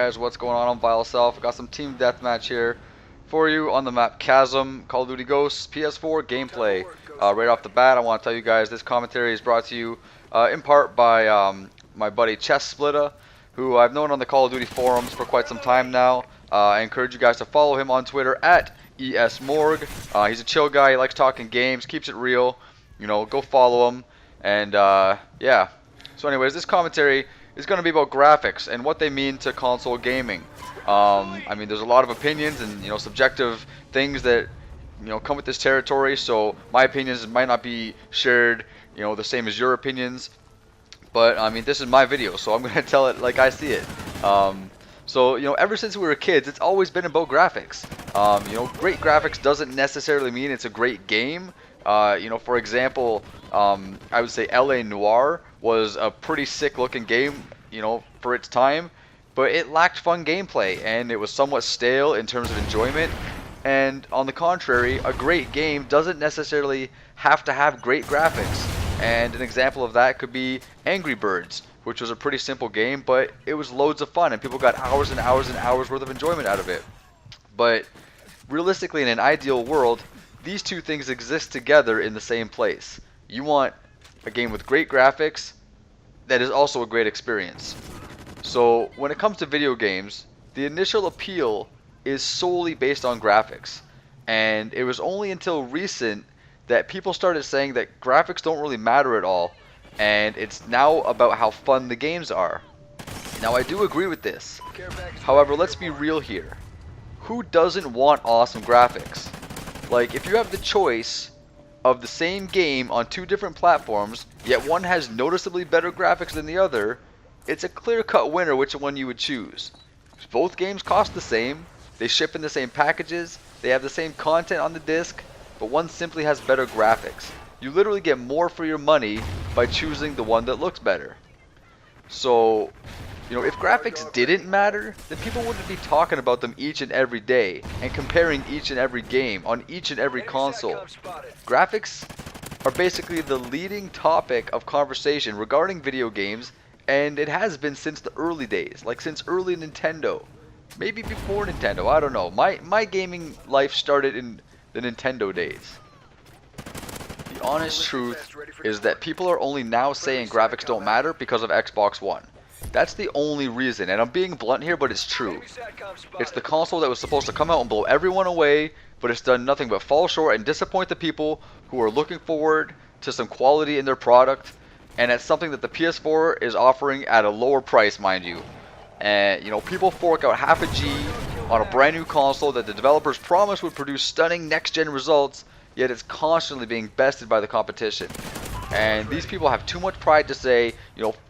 guys, what's going on? I'm VileSelf. Got some team deathmatch here for you on the map Chasm, Call of Duty Ghosts, PS4 gameplay. Right off the bat, I want to tell you guys this commentary is brought to you in part by my buddy Chess Splitta, who I've known on the Call of Duty forums for quite some time now. I encourage you guys to follow him on Twitter at ESMorg. He's a chill guy, he likes talking games, keeps it real. You know, go follow him. And yeah. So anyways, this commentary is going to be about graphics and what they mean to console gaming. I mean, there's a lot of opinions and subjective things that come with this territory. So my opinions might not be shared the same as your opinions. But I mean, this is my video, so I'm going to tell it like I see it. So ever since we were kids, it's always been about graphics. Great graphics doesn't necessarily mean it's a great game. For example, I would say LA Noire was a pretty sick looking game, for its time, but it lacked fun gameplay and it was somewhat stale in terms of enjoyment. And on the contrary, a great game doesn't necessarily have to have great graphics. And an example of that could be Angry Birds, which was a pretty simple game, but it was loads of fun and people got hours and hours and hours worth of enjoyment out of it. But realistically, in an ideal world, these two things exist together in the same place. You want a game with great graphics that is also a great experience. So when it comes to video games, the initial appeal is solely based on graphics. And it was only until recent that people started saying that graphics don't really matter at all, and it's now about how fun the games are. Now I do agree with this. However, let's be real here. Who doesn't want awesome graphics? Like, if you have the choice of the same game on two different platforms, yet one has noticeably better graphics than the other, it's a clear-cut winner which one you would choose. Both games cost the same, they ship in the same packages, they have the same content on the disc, but one simply has better graphics. You literally get more for your money by choosing the one that looks better. So, if graphics didn't matter, then people wouldn't be talking about them each and every day and comparing each and every game on each and every console. Graphics are basically the leading topic of conversation regarding video games, and it has been since the early days, like since early Nintendo. Maybe before Nintendo, I don't know. My gaming life started in the Nintendo days. The honest truth is that people are only now saying graphics don't matter because of Xbox One. That's the only reason, and I'm being blunt here, but it's true. It's the console that was supposed to come out and blow everyone away, but it's done nothing but fall short and disappoint the people who are looking forward to some quality in their product, and it's something that the PS4 is offering at a lower price, mind you. And people fork out half a G on a brand new console that the developers promised would produce stunning next-gen results, yet it's constantly being bested by the competition. And these people have too much pride to say,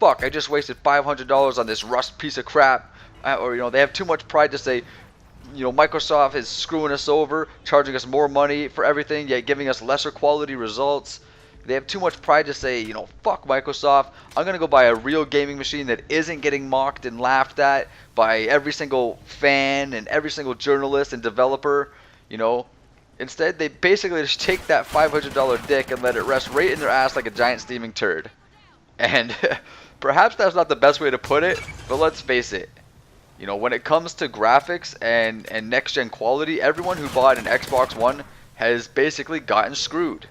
fuck, I just wasted $500 on this Rust piece of crap. Or, they have too much pride to say, Microsoft is screwing us over, charging us more money for everything, yet giving us lesser quality results. They have too much pride to say, fuck Microsoft, I'm going to go buy a real gaming machine that isn't getting mocked and laughed at by every single fan and every single journalist and developer, Instead, they basically just take that $500 dick and let it rest right in their ass like a giant steaming turd. And perhaps that's not the best way to put it, but let's face it. When it comes to graphics and next-gen quality, everyone who bought an Xbox One has basically gotten screwed.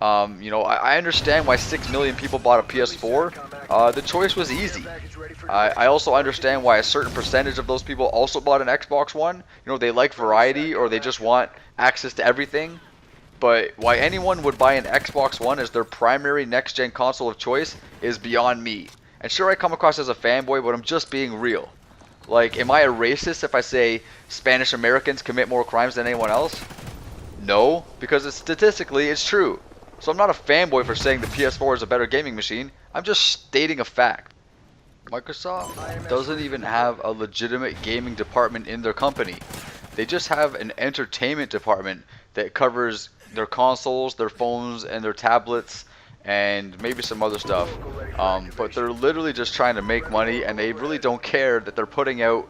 I understand why 6 million people bought a PS4. The choice was easy. I also understand why a certain percentage of those people also bought an Xbox One. They like variety or they just want access to everything. But why anyone would buy an Xbox One as their primary next-gen console of choice is beyond me. And sure, I come across as a fanboy, but I'm just being real. Like, am I a racist if I say Spanish Americans commit more crimes than anyone else? No, because statistically it's true. So I'm not a fanboy for saying the PS4 is a better gaming machine. I'm just stating a fact. Microsoft doesn't even have a legitimate gaming department in their company. They just have an entertainment department that covers their consoles, their phones, and their tablets, and maybe some other stuff. But they're literally just trying to make money, and they really don't care that they're putting out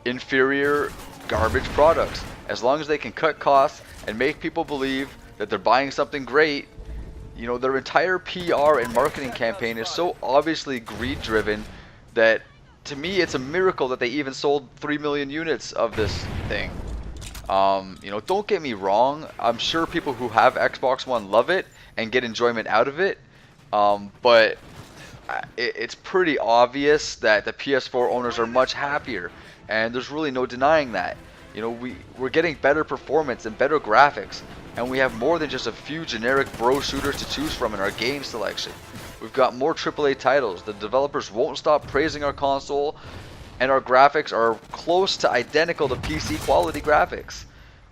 inferior garbage products. As long as they can cut costs and make people believe that they're buying something great, their entire PR and marketing campaign is so obviously greed driven that to me, it's a miracle that they even sold 3 million units of this thing. You know, don't get me wrong. I'm sure people who have Xbox One love it and get enjoyment out of it. But it's pretty obvious that the PS4 owners are much happier, and there's really no denying that. You know, we're getting better performance and better graphics, and we have more than just a few generic bro shooters to choose from in our game selection. We've got more AAA titles. The developers won't stop praising our console, and our graphics are close to identical to PC quality graphics.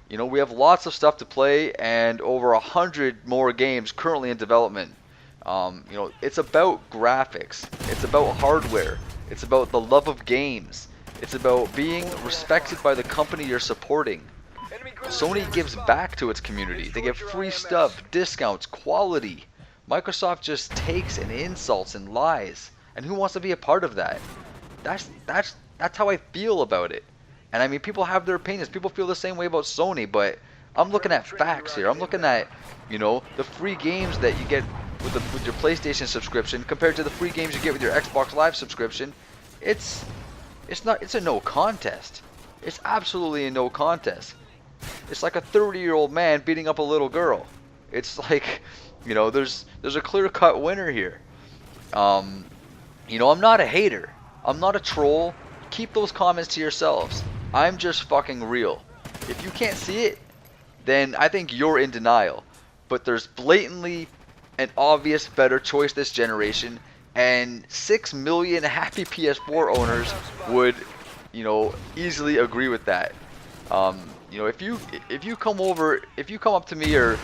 You know, we have lots of stuff to play and over 100 more games currently in development. You know, it's about graphics. It's about hardware. It's about the love of games. It's about being respected by the company you're supporting. Sony gives back to its community. They give free stuff, discounts, quality. Microsoft just takes and insults and lies. And who wants to be a part of that? That's how I feel about it. And I mean, people have their opinions. People feel the same way about Sony, but I'm looking at facts here. I'm looking at, you know, the free games that you get with your PlayStation subscription compared to the free games you get with your Xbox Live subscription. It's a no contest. It's absolutely a no contest. It's like a 30-year-old man beating up a little girl. It's like, you know, there's a clear-cut winner here. You know, I'm not a hater. I'm not a troll. Keep those comments to yourselves. I'm just fucking real. If you can't see it, then I think you're in denial. But there's blatantly an obvious better choice this generation, and 6 million happy PS4 owners would, you know, easily agree with that. You know, if you come up to me or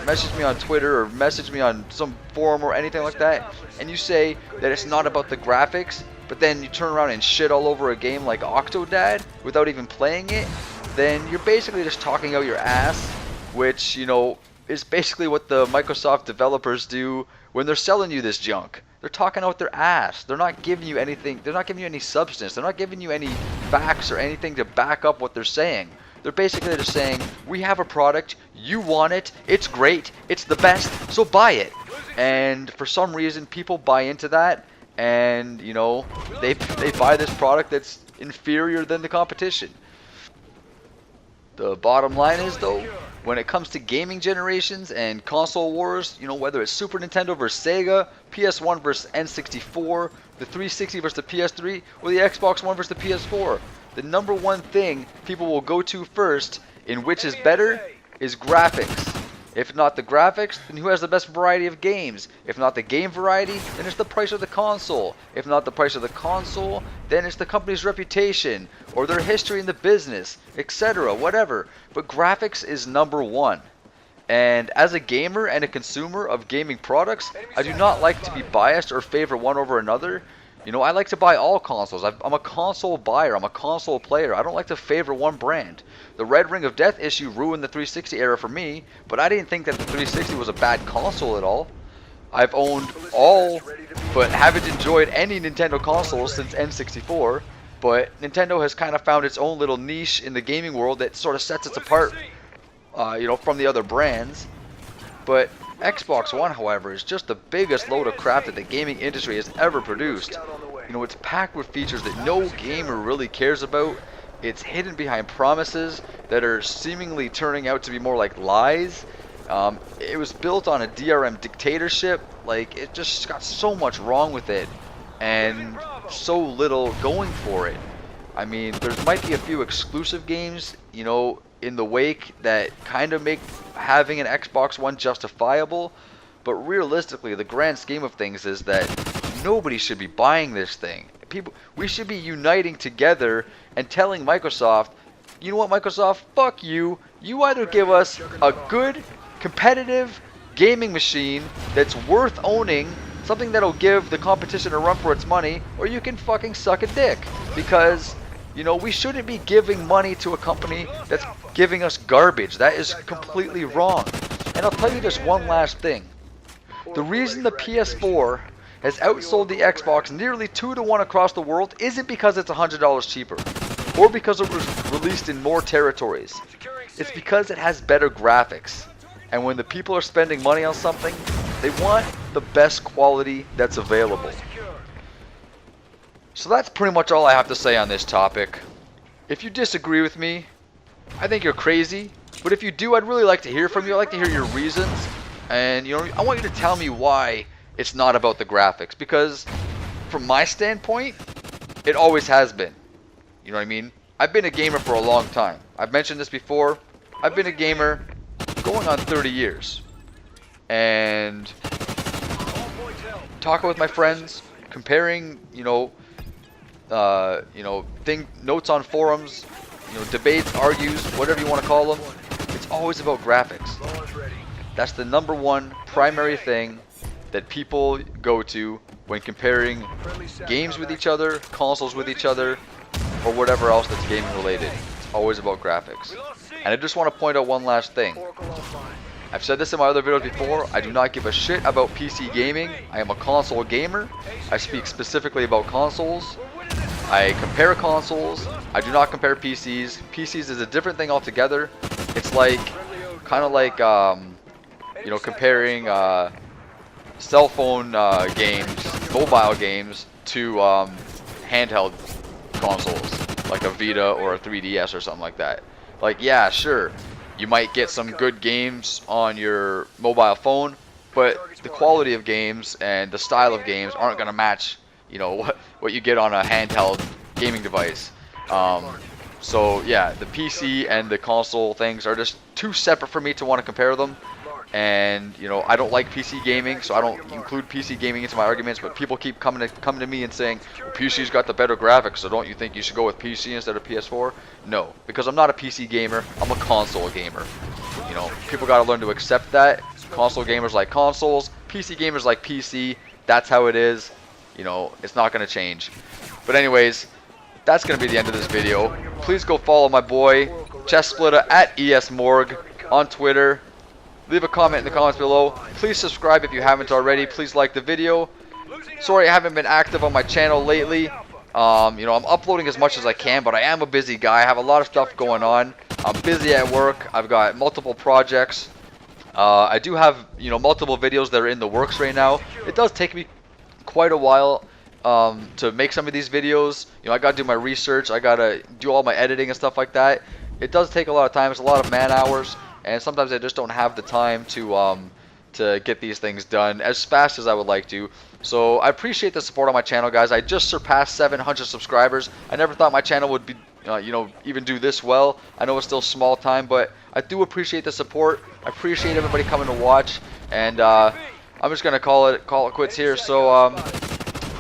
message me on Twitter or message me on some forum or anything like that, and you say that it's not about the graphics, but then you turn around and shit all over a game like Octodad without even playing it, then you're basically just talking out your ass, which, you know, is basically what the Microsoft developers do when they're selling you this junk. They're talking out their ass. They're not giving you anything. They're not giving you any substance. They're not giving you any facts or anything to back up what they're saying. They're basically just saying, we have a product, you want it, it's great, it's the best, so buy it. And for some reason, people buy into that, and, you know, they buy this product that's inferior than the competition. The bottom line is, though, when it comes to gaming generations and console wars, you know, whether it's Super Nintendo versus Sega, PS1 versus N64, the 360 versus the PS3, or the Xbox One versus the PS4, the number one thing people will go to first in which is better is graphics. If not the graphics, then who has the best variety of games? If not the game variety, then it's the price of the console. If not the price of the console, then it's the company's reputation or their history in the business, etc., whatever. But graphics is number one. And as a gamer and a consumer of gaming products, I do not like to be biased or favor one over another. You know, I like to buy all consoles. I'm a console buyer. I'm a console player. I don't like to favor one brand. The Red Ring of Death issue ruined the 360 era for me, but I didn't think that the 360 was a bad console at all. I've owned all, but haven't enjoyed any Nintendo consoles since N64. But Nintendo has kind of found its own little niche in the gaming world that sort of sets it apart, you know, from the other brands. But Xbox One, however, is just the biggest load of crap that the gaming industry has ever produced. You know, it's packed with features that no gamer really cares about. It's hidden behind promises that are seemingly turning out to be more like lies. It was built on a DRM dictatorship. Like, it just got so much wrong with it, and so little going for it. I mean, there might be a few exclusive games, you know, in the wake that kind of make having an Xbox One justifiable, but realistically, the grand scheme of things is that nobody should be buying this thing. We should be uniting together and telling Microsoft, you know what, Microsoft, fuck you. You either give us a good, competitive gaming machine that's worth owning, something that'll give the competition a run for its money, or you can fucking suck a dick. Because, you know, we shouldn't be giving money to a company that's giving us garbage. That is completely wrong. And I'll tell you just one last thing. The reason the PS4 has outsold the Xbox nearly 2-to-1 across the world isn't because it's $100 cheaper, or because it was released in more territories. It's because it has better graphics. And when the people are spending money on something, they want the best quality that's available. So that's pretty much all I have to say on this topic. If you disagree with me, I think you're crazy. But if you do, I'd really like to hear from you. I'd like to hear your reasons. And, you know, I want you to tell me why it's not about the graphics. Because from my standpoint, it always has been. You know what I mean? I've been a gamer for a long time. I've mentioned this before. I've been a gamer going on 30 years. And talking with my friends, comparing, notes on forums, debates, argues, whatever you want to call them. It's always about graphics. That's the number one primary thing that people go to when comparing games with each other, consoles with each other, or whatever else that's gaming related. It's always about graphics. And I just want to point out one last thing. I've said this in my other videos before, I do not give a shit about PC gaming. I am a console gamer. I speak specifically about consoles. I compare consoles. I do not compare PCs. PCs is a different thing altogether. It's like, kind of like, comparing cell phone games, mobile games, to handheld consoles, like a Vita or a 3DS or something like that. Like, yeah, sure, you might get some good games on your mobile phone, but the quality of games and the style of games aren't going to match, what you get on a handheld gaming device. So yeah, the PC and the console things are just too separate for me to want to compare them. And I don't like PC gaming, so I don't include PC gaming into my arguments. But people keep coming to me and saying, well, PC's got the better graphics, so don't you think you should go with PC instead of PS4? No, because I'm not a PC gamer. I'm a console gamer. People got to learn to accept that. Console gamers like consoles, PC gamers like PC. That's how it is. It's not going to change. But anyways, that's going to be the end of this video. Please go follow my boy ChessSplitter at ESMorg on Twitter. Leave a comment in the comments below. Please subscribe if you haven't already. Please like the video. Sorry I haven't been active on my channel lately. I'm uploading as much as I can, but I am a busy guy. I have a lot of stuff going on. I'm busy at work. I've got multiple projects. I do have, multiple videos that are in the works right now. It does take me quite a while to make some of these videos. I got to do my research. I got to do all my editing and stuff like that. It does take a lot of time. It's a lot of man hours. And sometimes I just don't have the time to get these things done as fast as I would like to. So I appreciate the support on my channel, guys. I just surpassed 700 subscribers. I never thought my channel would be, even do this well. I know it's still small time, but I do appreciate the support. I appreciate everybody coming to watch. And I'm just gonna call it quits here. So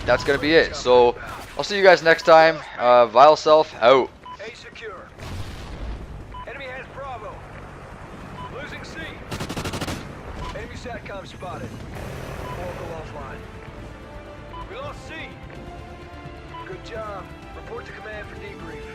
that's gonna be it. So I'll see you guys next time. Vile Self out. SATCOM spotted. Oracle offline. We lost C. Good job. Report to command for debrief.